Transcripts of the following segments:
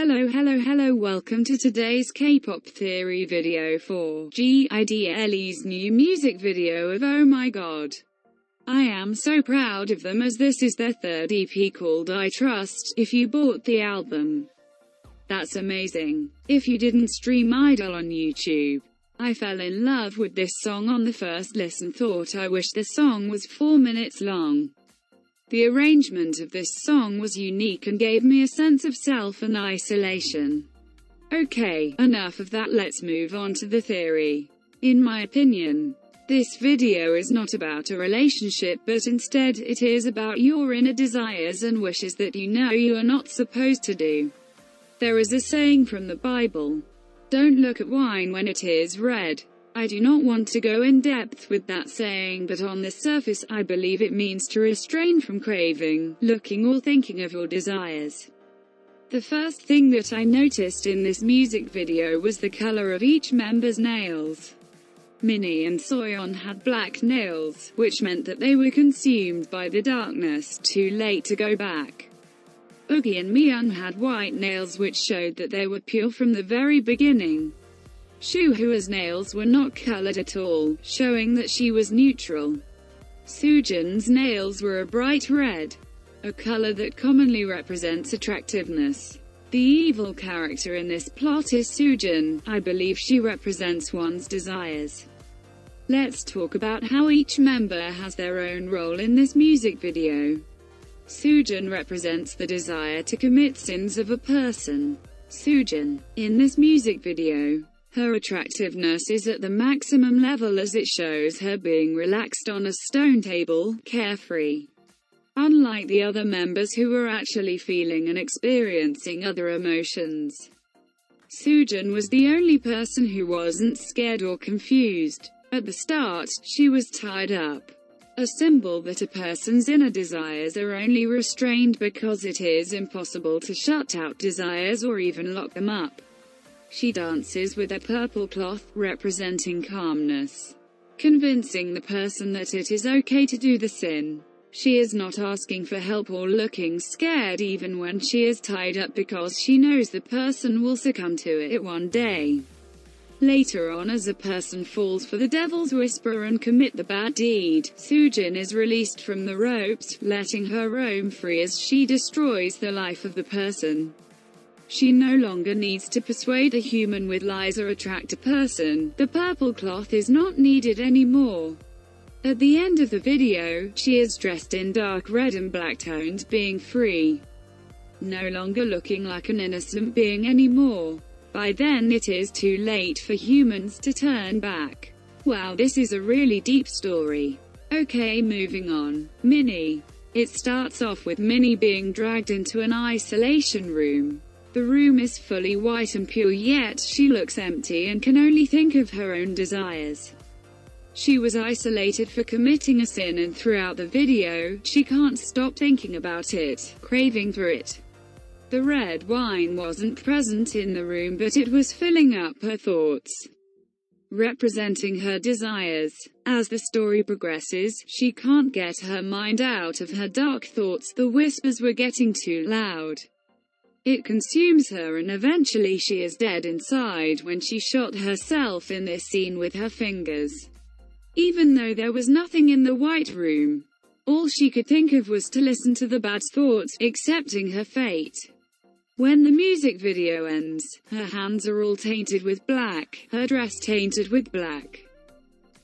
Hello, welcome to today's K-pop theory video for GIDLE's new music video of Oh My God. I am so proud of them as this is their third EP called I Trust. If you bought the album, that's amazing. If you didn't stream Idol on YouTube, I fell in love with this song on the first listen, thought I wish the song was 4 minutes long. The arrangement of this song was unique and gave me a sense of self and isolation. Okay, enough of that, let's move on to the theory. In my opinion, this video is not about a relationship, but instead it is about your inner desires and wishes that you know you are not supposed to do. There is a saying from the Bible, "Don't look at wine when it is red." I do not want to go in depth with that saying, but on the surface I believe it means to restrain from craving, looking or thinking of your desires. The first thing that I noticed in this music video was the color of each member's nails. Minnie and Soyeon had black nails, which meant that they were consumed by the darkness, too late to go back. Yuqi and Miyeon had white nails, which showed that they were pure from the very beginning. Shuhua's nails were not colored at all, showing that she was neutral. Soojin's nails were a bright red, a color that commonly represents attractiveness. The evil character in this plot is Soojin. I believe she represents one's desires. Let's talk about how each member has their own role in this music video. Soojin represents the desire to commit sins of a person. Soojin, in this music video, her attractiveness is at the maximum level as it shows her being relaxed on a stone table, carefree. Unlike the other members who were actually feeling and experiencing other emotions, Soojin was the only person who wasn't scared or confused. At the start, she was tied up, a symbol that a person's inner desires are only restrained because it is impossible to shut out desires or even lock them up. She dances with a purple cloth, representing calmness, convincing the person that it is okay to do the sin. She is not asking for help or looking scared even when she is tied up, because she knows the person will succumb to it one day. Later on, as a person falls for the devil's whisper and commit the bad deed, Soojin is released from the ropes, letting her roam free as she destroys the life of the person. She no longer needs to persuade a human with lies or attract a person. The purple cloth is not needed anymore. At the end of the video, she is dressed in dark red and black tones, being free. No longer looking like an innocent being anymore. By then it is too late for humans to turn back. Wow, this is a really deep story. Okay, moving on. Minnie. It starts off with Minnie being dragged into an isolation room. The room is fully white and pure, yet she looks empty and can only think of her own desires. She was isolated for committing a sin, and throughout the video, she can't stop thinking about it, craving for it. The red wine wasn't present in the room, but it was filling up her thoughts, representing her desires. As the story progresses, she can't get her mind out of her dark thoughts. The whispers were getting too loud. It consumes her, and eventually she is dead inside when she shot herself in this scene with her fingers. Even though there was nothing in the white room, all she could think of was to listen to the bad thoughts, accepting her fate. When the music video ends, her hands are all tainted with black, her dress tainted with black,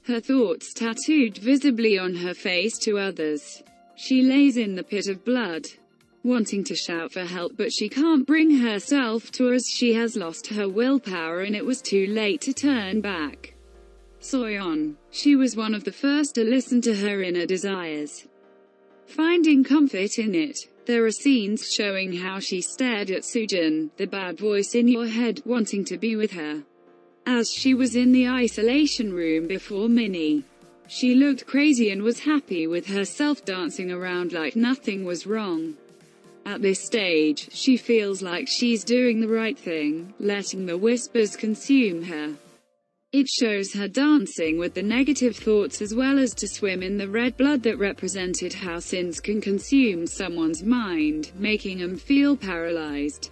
her thoughts tattooed visibly on her face to others. She lays in the pit of blood, wanting to shout for help, but she can't bring herself to, as she has lost her willpower and it was too late to turn back. Soyeon. She was one of the first to listen to her inner desires, finding comfort in it. There are scenes showing how she stared at Soojin, the bad voice in your head, wanting to be with her. As she was in the isolation room before Minnie, she looked crazy and was happy with herself, dancing around like nothing was wrong. At this stage, she feels like she's doing the right thing, letting the whispers consume her. It shows her dancing with the negative thoughts as well as to swim in the red blood that represented how sins can consume someone's mind, making them feel paralyzed.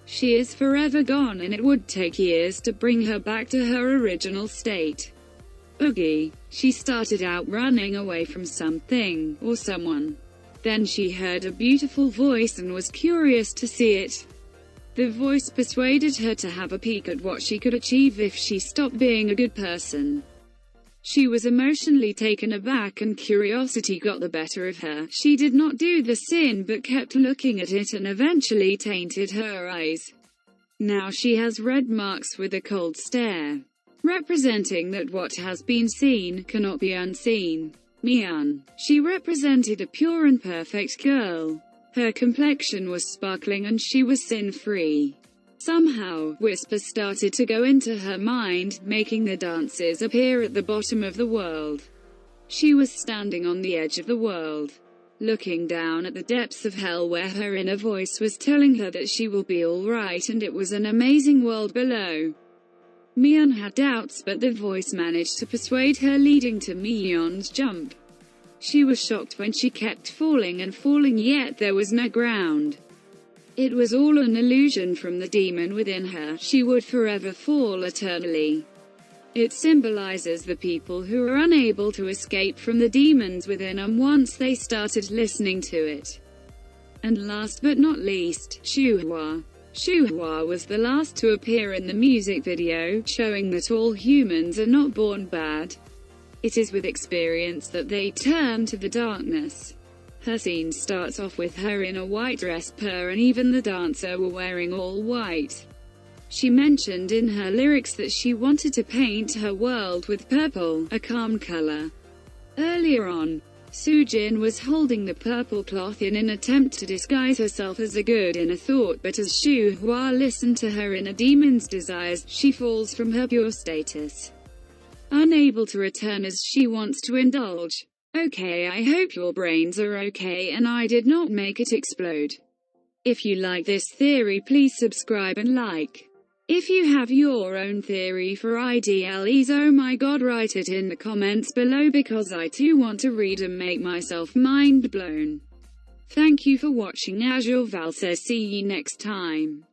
She is forever gone and it would take years to bring her back to her original state. Oogie. She started out running away from something, or someone. Then she heard a beautiful voice and was curious to see it. The voice persuaded her to have a peek at what she could achieve if she stopped being a good person. She was emotionally taken aback and curiosity got the better of her. She did not do the sin but kept looking at it and eventually tainted her eyes. Now she has red marks with a cold stare, representing that what has been seen cannot be unseen. Miyeon. She represented a pure and perfect girl. Her complexion was sparkling and she was sin-free. Somehow, whispers started to go into her mind, making the dancers appear at the bottom of the world. She was standing on the edge of the world, looking down at the depths of hell where her inner voice was telling her that she will be alright and it was an amazing world below. Miyeon had doubts but the voice managed to persuade her, leading to Miyeon's jump. She was shocked when she kept falling and falling, yet there was no ground. It was all an illusion from the demon within her. She would forever fall eternally. It symbolizes the people who are unable to escape from the demons within them once they started listening to it. And last but not least, Shuhua. Shuhua was the last to appear in the music video, showing that all humans are not born bad. It is with experience that they turn to the darkness. Her scene starts off with her in a white dress and even the dancer were wearing all white. She mentioned in her lyrics that she wanted to paint her world with purple, a calm color. Earlier on, Soojin was holding the purple cloth in an attempt to disguise herself as a good inner thought, but as Shuhua listened to her inner demon's desires, she falls from her pure status, unable to return as she wants to indulge. Okay, I hope your brains are okay and I did not make it explode. If you like this theory, please subscribe and like. If you have your own theory for IDLEs, oh my god, write it in the comments below because I too want to read and make myself mind blown. Thank you for watching. As your Val says, see you next time.